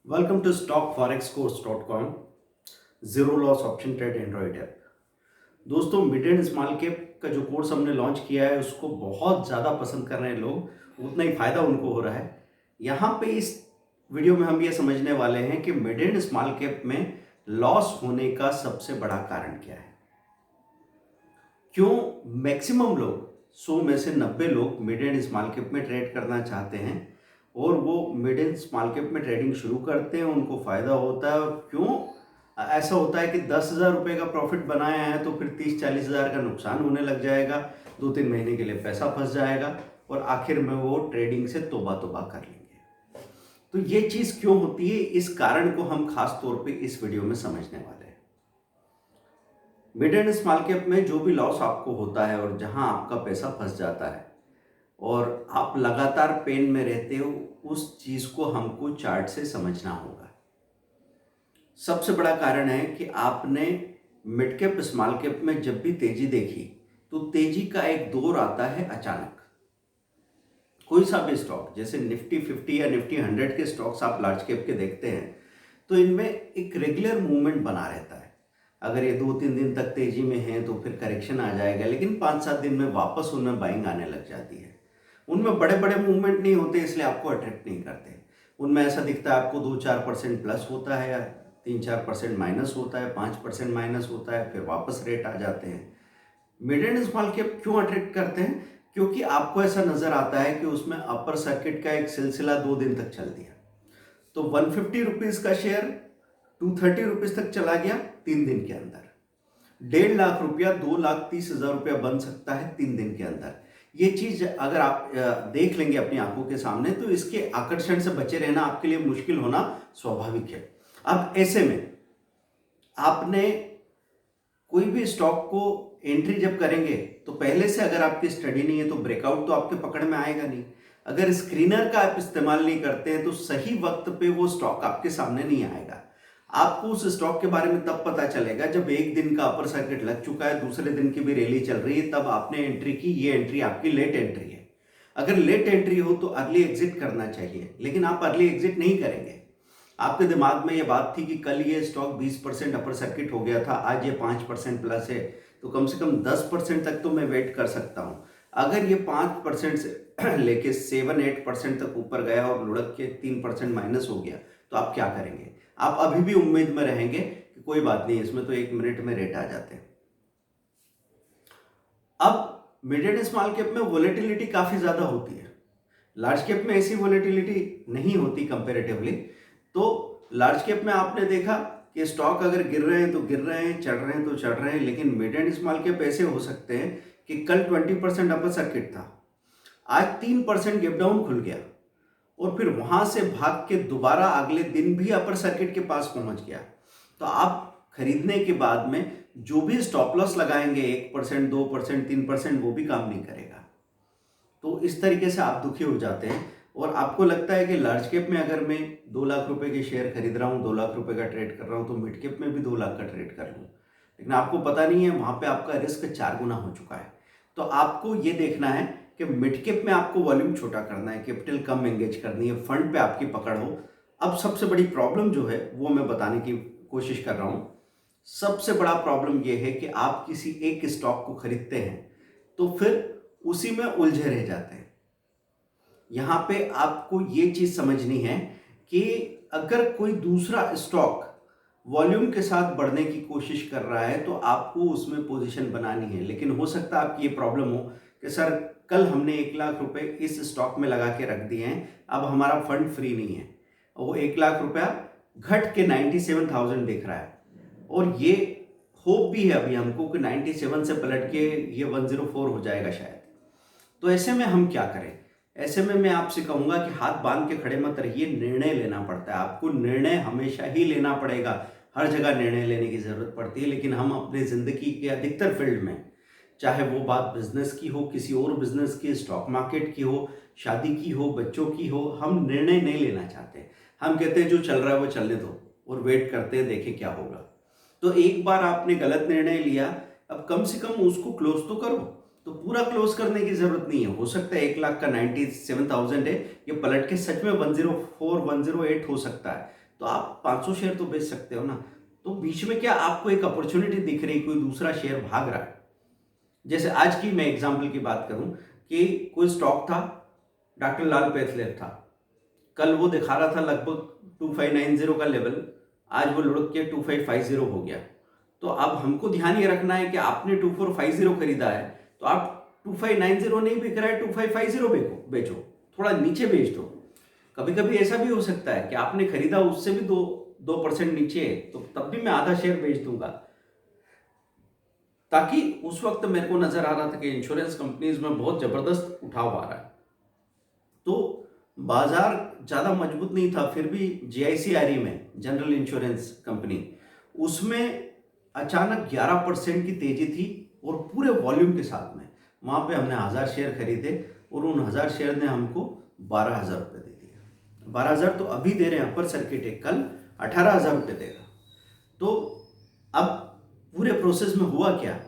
Welcome to stockforexcourse.com zero loss option trade android app. दोस्तों, mid and small cap का जो course हमने launch किया है उसको बहुत ज़्यादा पसंद कर रहे हैं लोग, उतना ही फ़ायदा उनको हो रहा है। यहाँ पे इस वीडियो में हम ये समझने वाले हैं कि मिड एंड स्मॉल कैप में लॉस होने का सबसे बड़ा कारण क्या है। क्यों मैक्सिमम लोग 100 में से 90 लोग मिड एंड स्मॉल कैप में ट्रेड करना चाहते हैं और वो मिड एंड स्मॉल कैप में ट्रेडिंग शुरू करते हैं, उनको फ़ायदा होता है। और क्यों ऐसा होता है कि 10,000 रुपये का प्रॉफिट बनाया है तो फिर 30-40 हज़ार का नुकसान होने लग जाएगा, 2-3 महीने के लिए पैसा फंस जाएगा और आखिर में वो ट्रेडिंग से तौबा तौबा कर लेंगे। तो ये चीज़ क्यों होती है, इस कारण को हम खास तौर पे इस वीडियो में समझने वाले हैं। मिड एंड स्मॉल कैप में जो भी लॉस आपको होता है और जहां आपका पैसा फंस जाता है और आप लगातार पेन में रहते हो, उस चीज़ को हमको चार्ट से समझना होगा। सबसे बड़ा कारण है कि आपने मिड कैप स्मॉल कैप में जब भी तेजी देखी तो तेजी का एक दौर आता है अचानक। कोई सा भी स्टॉक, जैसे निफ्टी 50 या निफ्टी 100 के स्टॉक्स आप लार्ज कैप के देखते हैं तो इनमें एक रेगुलर मूवमेंट बना रहता है। अगर ये 2-3 दिन तक तेजी में है तो फिर करेक्शन आ जाएगा, लेकिन 5-7 दिन में वापस उनमें बाइंग आने लग जाती है। उनमें बड़े बड़े मूवमेंट नहीं होते, इसलिए आपको अट्रैक्ट नहीं करते। उनमें ऐसा दिखता है आपको 2-4% प्लस होता है या 3-4% माइनस होता है, 5% माइनस होता है, फिर वापस रेट आ जाते हैं। मिड एंड स्मॉल कैप क्यों अट्रैक्ट करते हैं? क्योंकि आपको ऐसा नजर आता है कि उसमें अपर सर्किट का एक सिलसिला 2 दिन तक चल दिया, तो 150 रुपीज का शेयर 230 रुपीज तक चला गया 3 दिन के अंदर। 1.5 लाख रुपया 2,30,000 रुपया बन सकता है 3 दिन के अंदर। ये चीज अगर आप देख लेंगे अपनी आंखों के सामने तो इसके आकर्षण से बचे रहना आपके लिए मुश्किल होना स्वाभाविक है। अब ऐसे में आपने कोई भी स्टॉक को एंट्री जब करेंगे तो पहले से अगर आपकी स्टडी नहीं है तो ब्रेकआउट तो आपके पकड़ में आएगा नहीं। अगर स्क्रीनर का आप इस्तेमाल नहीं करते हैं तो सही वक्त पे वो स्टॉक आपके सामने नहीं आएगा। आपको उस स्टॉक के बारे में तब पता चलेगा जब एक दिन का अपर सर्किट लग चुका है, दूसरे दिन की भी रैली चल रही है, तब आपने एंट्री की। ये एंट्री आपकी लेट एंट्री है। अगर लेट एंट्री हो तो अर्ली एग्जिट करना चाहिए, लेकिन आप अर्ली एग्जिट नहीं करेंगे। आपके दिमाग में ये बात थी कि कल ये स्टॉक 20% अपर सर्किट हो गया था, आज ये 5% प्लस है, तो कम से कम 10% तक तो मैं वेट कर सकता हूं। अगर ये 5% से लेके 7-8% तक ऊपर गया और लुढ़क के 3% माइनस हो गया तो आप क्या करेंगे? आप अभी भी उम्मीद में रहेंगे कि कोई बात नहीं, इसमें तो 1 मिनट में रेट आ जाते हैं। अब मिड एंड स्मॉल कैप में वोलेटिलिटी काफी ज्यादा होती है, लार्ज कैप में ऐसी वोलेटिलिटी नहीं होती कंपेरेटिवली। तो लार्ज कैप में आपने देखा कि स्टॉक अगर गिर रहे हैं तो गिर रहे हैं, चढ़ रहे हैं तो चढ़ रहे हैं, लेकिन मिड एंड स्मॉल कैप ऐसे हो सकते हैं कि कल 20% अपर सर्किट था, आज 3% गैप डाउन खुल गया और फिर वहां से भाग के दोबारा अगले दिन भी अपर सर्किट के पास पहुंच गया। तो आप खरीदने के बाद में जो भी स्टॉप लॉस लगाएंगे 1%, 2%, 3%, वो भी काम नहीं करेगा। तो इस तरीके से आप दुखी हो जाते हैं और आपको लगता है कि लार्ज कैप में अगर मैं 2 लाख रुपए के शेयर खरीद रहा हूँ, 2 लाख रुपए का ट्रेड कर रहा हूँ, तो मिड कैप में भी 2 लाख का ट्रेड कर लूँ। लेकिन आपको पता नहीं है वहां पे आपका रिस्क 4 गुना हो चुका है। तो आपको ये देखना है कि मिड कैप में आपको वॉल्यूम छोटा करना है, कैपिटल कम एंगेज करनी है, फंड पे आपकी पकड़ हो। अब सबसे बड़ी प्रॉब्लम जो है वो मैं बताने की कोशिश कर रहा हूं। सबसे बड़ा प्रॉब्लम यह है कि आप किसी एक स्टॉक को खरीदते हैं तो फिर उसी में उलझे रह जाते हैं। यहां पे आपको ये चीज समझनी है कि अगर कोई दूसरा स्टॉक वॉल्यूम के साथ बढ़ने की कोशिश कर रहा है तो आपको उसमें पोजीशन बनानी है। लेकिन हो सकता है आपकी ये प्रॉब्लम हो कि सर कल हमने 1 लाख रुपए इस स्टॉक में लगा के रख दिए हैं, अब हमारा फंड फ्री नहीं है, वो 1 लाख रुपया घट के 97,000 दिख रहा है और ये होप भी है अभी हमको कि 97 से पलट के ये 104 हो जाएगा शायद। तो ऐसे में हम क्या करें? ऐसे में मैं आपसे कहूंगा कि हाथ बांध के खड़े मत रहिए, निर्णय लेना पड़ता है। आपको निर्णय हमेशा ही लेना पड़ेगा, हर जगह निर्णय लेने की जरूरत पड़ती है, लेकिन हम अपने जिंदगी के अधिकतर फील्ड में, चाहे वो बात बिजनेस की हो, किसी और बिजनेस की, स्टॉक मार्केट की हो, शादी की हो, बच्चों की हो, हम निर्णय नहीं लेना चाहते। हम कहते हैं जो चल रहा है वो चलने दो और वेट करते हैं देखें क्या होगा। तो एक बार आपने गलत निर्णय लिया, अब कम से कम उसको क्लोज तो करो। तो पूरा क्लोज करने की जरूरत नहीं है। हो सकता है 1 लाख का 97,000 है, ये पलट के सच में 104, 108 हो सकता है, तो आप 500 शेयर तो बेच सकते हो ना। तो बीच में क्या आपको एक अपॉर्चुनिटी दिख रही, कोई दूसरा शेयर भाग रहा है। जैसे आज की मैं एग्जांपल की बात करूं कि कोई स्टॉक था, डॉक्टर लाल पैथलेब था, कल वो दिखा रहा था लगभग 2590 का लेवल, आज वो लुढ़क के 2550 हो गया। तो अब हमको ध्यान ये रखना है कि आपने 2450 खरीदा है तो आप 2590 नहीं बिक रहा है, 2550 बेचो, थोड़ा नीचे बेच दो। कभी कभी ऐसा भी हो सकता है कि आपने खरीदा उससे भी 2% नीचे है, तो तब भी मैं आधा शेयर बेच दूंगा, ताकि उस वक्त मेरे को नजर आ रहा था कि इंश्योरेंस कंपनीज में बहुत जबरदस्त उठाव आ रहा है। तो बाजार ज़्यादा मजबूत नहीं था, फिर भी जीआईसी में जनरल इंश्योरेंस कंपनी, उसमें अचानक 11% की तेजी थी और पूरे वॉल्यूम के साथ में वहाँ पे हमने 1000 शेयर खरीदे और उन 1000 शेयर ने हमको 12,000 रुपये दे दिए। 12,000 तो अभी दे रहे हैं, अपर सर्किट है, कल 18,000 रुपये देगा। तो अब पूरे प्रोसेस में हुआ क्या,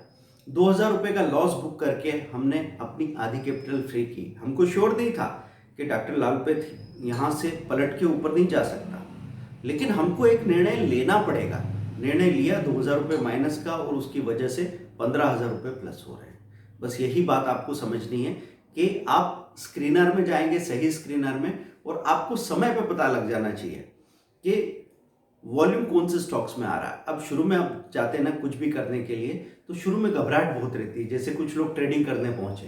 2,000 रुपये का लॉस बुक करके हमने अपनी आधी कैपिटल फ्री की। हमको श्योर नहीं था कि डॉक्टर लालपेथ यहाँ से पलट के ऊपर नहीं जा सकता, लेकिन हमको एक निर्णय लेना पड़ेगा। निर्णय लिया, 2,000 रुपये माइनस का, और उसकी वजह से 15,000 रुपये प्लस हो रहे हैं। बस यही बात आपको समझनी है कि आप स्क्रीनर में जाएंगे, सही स्क्रीनर में, और आपको समय पे पता लग जाना चाहिए कि वॉल्यूम कौन से स्टॉक्स में आ रहा है। अब शुरू में आप जाते हैं ना कुछ भी करने के लिए, तो शुरू में घबराहट बहुत रहती है। जैसे कुछ लोग ट्रेडिंग करने पहुंचे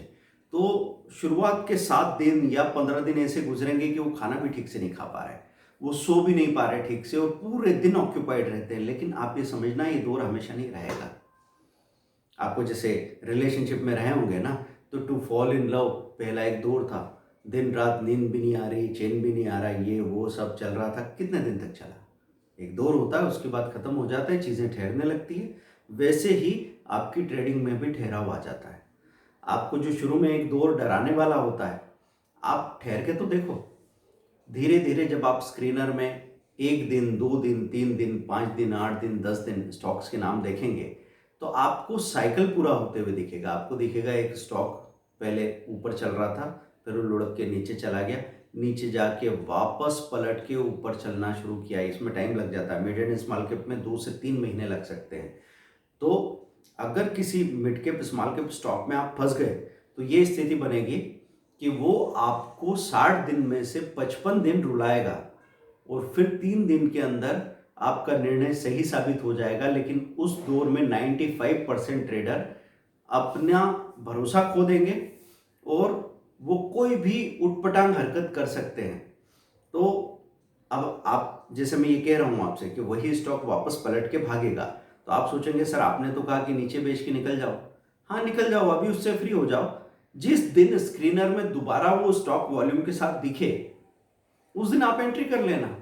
तो शुरुआत के 7 दिन या 15 दिन ऐसे गुजरेंगे कि वो खाना भी ठीक से नहीं खा पा रहे, वो सो भी नहीं पा रहे ठीक से, और पूरे दिन ऑक्यूपाइड रहते हैं। लेकिन आप ये समझना, ये दौर हमेशा नहीं रहेगा। आपको जैसे रिलेशनशिप में रहे होंगे ना, तो टू फॉल इन लव पहला एक दौर था, दिन रात नींद भी नहीं आ रही, चैन भी नहीं आ रहा, ये वो सब चल रहा था। कितने दिन तक चला? एक दौर होता है, उसके बाद खत्म हो जाता है, चीज़ें ठहरने लगती है। वैसे ही आपकी ट्रेडिंग में भी ठहराव आ जाता है। आपको जो शुरू में एक दौर डराने वाला होता है, आप ठहर के तो देखो, धीरे धीरे जब आप स्क्रीनर में 1 दिन, 2 दिन, 3 दिन, 5 दिन, 8 दिन, 10 दिन स्टॉक्स के नाम देखेंगे, तो आपको साइकिल पूरा होते हुए दिखेगा। आपको दिखेगा एक स्टॉक पहले ऊपर चल रहा था, फिर वो लुढ़क के नीचे चला गया, नीचे जाके वापस पलट के ऊपर चलना शुरू किया। इसमें टाइम लग जाता है, मिड एंड स्मॉल कैप में 2 से 3 महीने लग सकते हैं। तो अगर किसी mid cap small cap stock में आप फंस गए, तो ये स्थिति बनेगी कि वो आपको 60 दिन में से 55 दिन रुलाएगा, और फिर 3 दिन के अंदर आपका निर्णय सही साबित हो जाएगा। लेकिन उस दौर में 95% ट्रेडर अपना भरोसा खो देंगे और वो कोई भी उटपटांग हरकत कर सकते हैं। तो अब आप, जैसे मैं ये कह रहा हूँ आपसे कि वही स्टॉक वापस पलट के भागेगा, तो आप सोचेंगे सर आपने तो कहा कि नीचे बेच के निकल जाओ। हाँ निकल जाओ, अभी उससे फ्री हो जाओ। जिस दिन स्क्रीनर में दोबारा वो स्टॉक वॉल्यूम के साथ दिखे, उस दिन आप एंट्री कर लेना।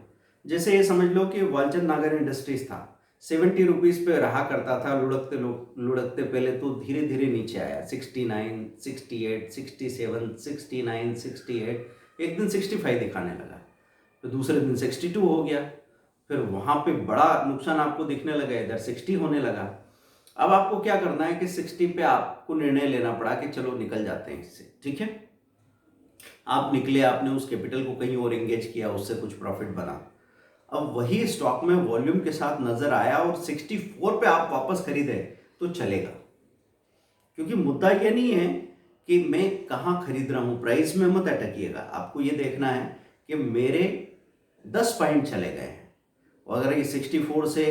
जैसे ये समझ लो कि वालचंद नागर इंडस्ट्रीज था, 70 रुपीज़ पे रहा करता था, लुढ़कते पहले तो धीरे धीरे नीचे आया, 69, 68, 67, 69, 68, एक दिन 65 दिखाने लगा, फिर दूसरे दिन 62 हो गया, फिर वहाँ पे बड़ा नुकसान आपको दिखने लगा, इधर 60 होने लगा। अब आपको क्या करना है कि 60 पे आपको निर्णय लेना पड़ा कि चलो निकल जाते हैं इससे, ठीक है। आप निकले, आपने उस कैपिटल को कहीं और एंगेज किया, उससे कुछ प्रॉफिट बना। अब वही स्टॉक में वॉल्यूम के साथ नजर आया और 64 पे आप वापस खरीदे तो चलेगा, क्योंकि मुद्दा ये नहीं है कि मैं कहाँ खरीद रहा हूँ, प्राइस में मत अटकिएगा। आपको ये देखना है कि मेरे 10 पॉइंट चले गए हैं, और अगर ये 64 से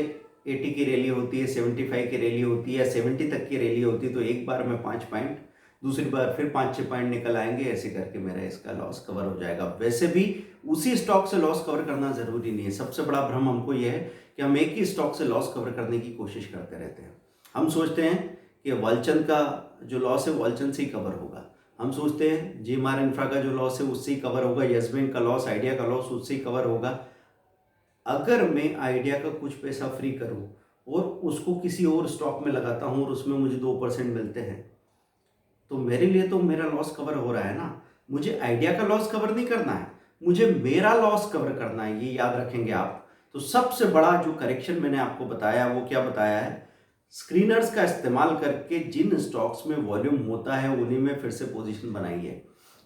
80 की रैली होती है, 75 की रैली होती है, या 70 तक की रैली होती है, तो एक बार में 5 पॉइंट, दूसरी बार फिर 5-6 पॉइंट निकल आएंगे, ऐसे करके मेरा इसका लॉस कवर हो जाएगा। वैसे भी उसी स्टॉक से लॉस कवर करना जरूरी नहीं है। सबसे बड़ा भ्रम हमको यह है कि हम एक ही स्टॉक से लॉस कवर करने की कोशिश करते रहते हैं। हम सोचते हैं कि वालचंद का जो लॉस है वालचंद से ही कवर होगा, हम सोचते हैं GMR इंफ्रा का जो लॉस है उससे ही कवर होगा, यस बैंक का लॉस, आइडिया का लॉस उससे ही कवर होगा। अगर मैं आइडिया का कुछ पैसा फ्री करूं और उसको किसी और स्टॉक में लगाता हूं और उसमें मुझे 2% मिलते हैं, तो मेरे लिए तो मेरा लॉस कवर हो रहा है ना। मुझे आइडिया का लॉस कवर नहीं करना है, मुझे मेरा लॉस कवर करना है, ये याद रखेंगे आप। तो सबसे बड़ा जो करेक्शन मैंने आपको बताया, वो क्या बताया है, स्क्रीनर्स का इस्तेमाल करके जिन स्टॉक्स में वॉल्यूम होता है उन्हीं में फिर से पोजीशन बनाइए।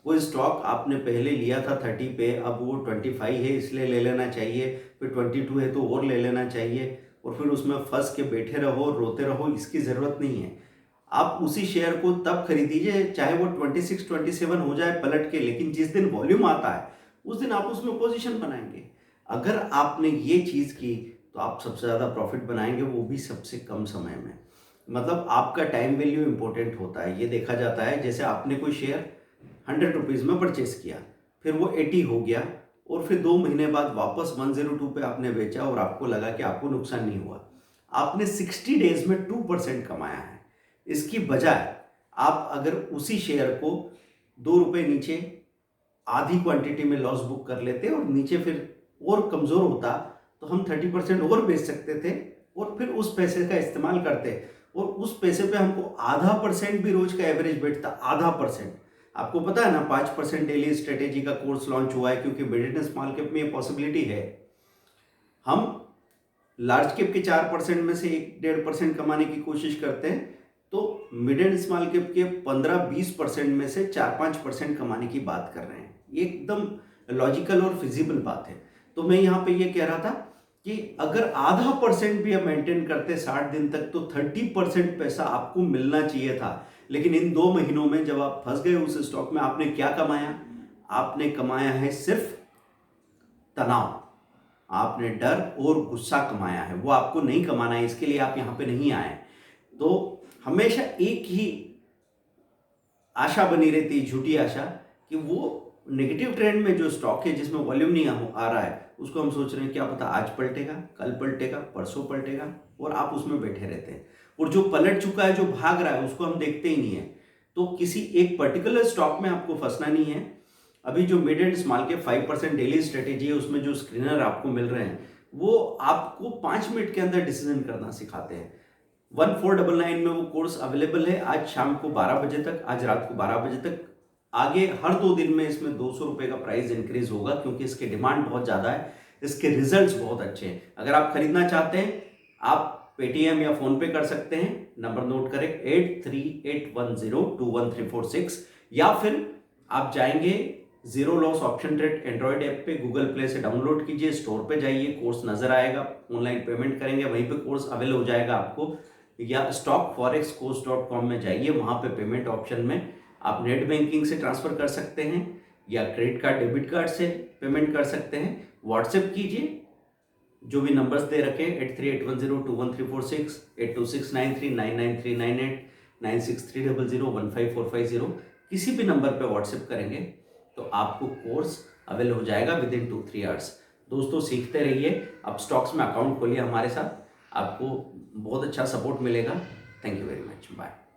कोई स्टॉक आपने पहले लिया था 30 पे, अब वो 25 है इसलिए ले लेना चाहिए, फिर 22 है तो और ले लेना चाहिए और फिर उसमें फंस के बैठे रहो रोते रहो, इसकी ज़रूरत नहीं है। आप उसी शेयर को तब खरीदीजिए चाहे वो 26 27 हो जाए पलट के, लेकिन जिस दिन वॉल्यूम आता है उस दिन आप उसमें पोजीशन बनाएंगे। अगर आपने ये चीज़ की तो आप सबसे ज़्यादा प्रॉफिट बनाएंगे, वो भी सबसे कम समय में। मतलब आपका टाइम वैल्यू इंपॉर्टेंट होता है। ये देखा जाता है जैसे आपने कोई शेयर 100 रुपीज़ में परचेस किया, फिर वो 80 हो गया और फिर 2 महीने बाद वापस 102 पे आपने बेचा और आपको लगा कि आपको नुकसान नहीं हुआ। आपने 60 डेज में 2% कमाया है। इसकी बजाय आप अगर उसी शेयर को 2 रुपये नीचे आधी क्वांटिटी में लॉस बुक कर लेते और नीचे फिर और कमज़ोर होता तो हम 30% और बेच सकते थे और फिर उस पैसे का इस्तेमाल करते और उस पैसे पे हमको आधा परसेंट भी रोज का एवरेज बैठता, आधा परसेंट। आपको पता है ना 5% डेली स्ट्रेटेजी का कोर्स लॉन्च हुआ है क्योंकि मिड एंड स्मॉल कैप में ये पॉसिबिलिटी है। हम लार्ज कैप के 4% में से 1-1.5% कमाने की कोशिश करते हैं, तो मिड एंड स्मॉल कैप के 15-20% में से 4-5% कमाने की बात कर रहे हैं। ये एकदम लॉजिकल और फिजिबल बात है। तो मैं यहाँ पे ये कह रहा था कि अगर आधा परसेंट भी हम मेंटेन करते 60 दिन तक तो 30% पैसा आपको मिलना चाहिए था। लेकिन इन 2 महीनों में जब आप फंस गए उस स्टॉक में, आपने क्या कमाया? आपने कमाया है सिर्फ तनाव, आपने डर और गुस्सा कमाया है। वो आपको नहीं कमाना है, इसके लिए आप यहाँ पे नहीं आए। तो हमेशा एक ही आशा बनी रहती है, झूठी आशा, कि वो नेगेटिव ट्रेंड में जो स्टॉक है जिसमें वॉल्यूम नहीं आ रहा है उसको हम सोच रहे हैं क्या पता आज पलटेगा, कल पलटेगा, परसों पलटेगा, और आप उसमें बैठे रहते हैं। और जो पलट चुका है, जो भाग रहा है, उसको हम देखते ही नहीं है। तो किसी एक पर्टिकुलर स्टॉक में आपको फंसना नहीं है। अभी जो मिड एंड स्मॉल के 5% डेली स्ट्रेटेजी है उसमें जो स्क्रीनर आपको मिल रहे हैं वो आपको 5 मिनट के अंदर डिसीजन करना सिखाते हैं। 1499 में वो कोर्स अवेलेबल है, आज शाम को 12 बजे तक, आज रात को 12 बजे तक। आगे हर 2 दिन में इसमें 200 रुपये का प्राइस इंक्रीज होगा क्योंकि इसके डिमांड बहुत ज़्यादा है, इसके रिजल्ट्स बहुत अच्छे हैं। अगर आप खरीदना चाहते हैं आप पेटीएम या फोन पे कर सकते हैं, नंबर नोट करें 8381021346, या फिर आप जाएंगे zero loss option trade android app पे, गूगल प्ले से डाउनलोड कीजिए, स्टोर पे जाइए, कोर्स नजर आएगा, ऑनलाइन पेमेंट करेंगे वहीं पे कोर्स अवेल हो जाएगा आपको, या stockforexcourse.com में जाइए, वहां पे पेमेंट ऑप्शन में आप नेट बैंकिंग से ट्रांसफर कर सकते हैं या क्रेडिट कार्ड डेबिट कार्ड से पेमेंट कर सकते हैं। व्हाट्सएप कीजिए, जो भी नंबर्स दे रखे 8381021346, 8269399398, 9630015450, किसी भी नंबर पे व्हाट्सएप करेंगे तो आपको कोर्स अवेल हो जाएगा विद इन 2-3 आवर्स। दोस्तों सीखते रहिए, आप स्टॉक्स में अकाउंट खोलिए हमारे साथ, आपको बहुत अच्छा सपोर्ट मिलेगा। Thank you very much, bye.